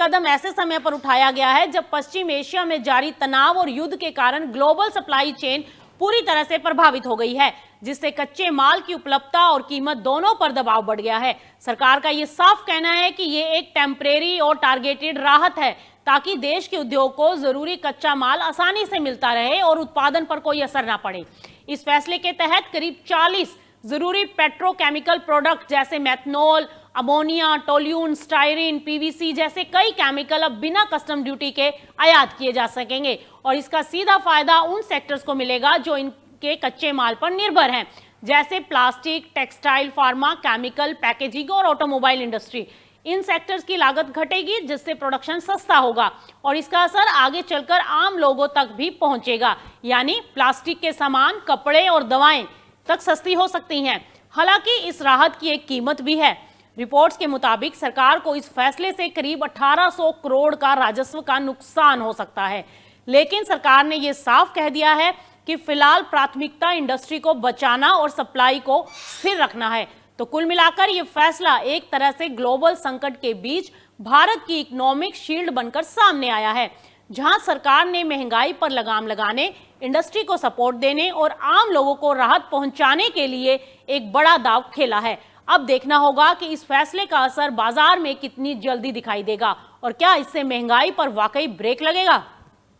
कदम ऐसे समय पर उठाया गया है जब पश्चिम एशिया में जारी तनाव और युद्ध के कारण ग्लोबल सप्लाई चेन पूरी तरह से प्रभावित हो गई है, जिससे कच्चे माल की उपलब्धता और कीमत दोनों पर दबाव बढ़ गया है। सरकार का ये साफ कहना है कि ये एक टेम्परेरी और टारगेटेड राहत है ताकि देश के उद्योग को जरूरी कच्चा माल आसानी से मिलता रहे और उत्पादन पर कोई असर ना पड़े। इस फैसले के तहत करीब 40 जरूरी पेट्रोकेमिकल प्रोडक्ट जैसे methanol, ammonia, toluene, styrene, PVC जैसे कई केमिकल अब बिना कस्टम ड्यूटी के आयात किए जा सकेंगे और इसका सीधा फायदा उन सेक्टर्स को मिलेगा जो इनके कच्चे माल पर निर्भर हैं, जैसे plastic, textile, pharma, chemical, packaging और ऑटोमोबाइल इंडस्ट्री। इन सेक्टर्स की लागत घटेगी जिससे प्रोडक्शन सस्ता होगा और इसका असर आगे चलकर आम लोगों तक भी पहुंचेगा, यानी प्लास्टिक के सामान, कपड़े और दवाएं तक सस्ती हो सकती हैं। हालांकि इस राहत की एक कीमत भी है। रिपोर्ट्स के मुताबिक सरकार को इस फैसले से करीब 1800 करोड़ का राजस्व का नुकसान हो सकता है, लेकिन सरकार ने यह साफ कह दिया है कि फिलहाल प्राथमिकता इंडस्ट्री को बचाना और सप्लाई को स्थिर रखना है। तो कुल मिलाकर यह फैसला एक तरह से ग्लोबल संकट के बीच भारत की इकोनॉमिक शील्ड बनकर सामने आया है, जहां सरकार ने महंगाई पर लगाम लगाने, इंडस्ट्री को सपोर्ट देने और आम लोगों को राहत पहुंचाने के लिए एक बड़ा दांव खेला है। अब देखना होगा कि इस फैसले का असर बाजार में कितनी जल्दी दिखाई देगा और क्या इससे महंगाई पर वाकई ब्रेक लगेगा।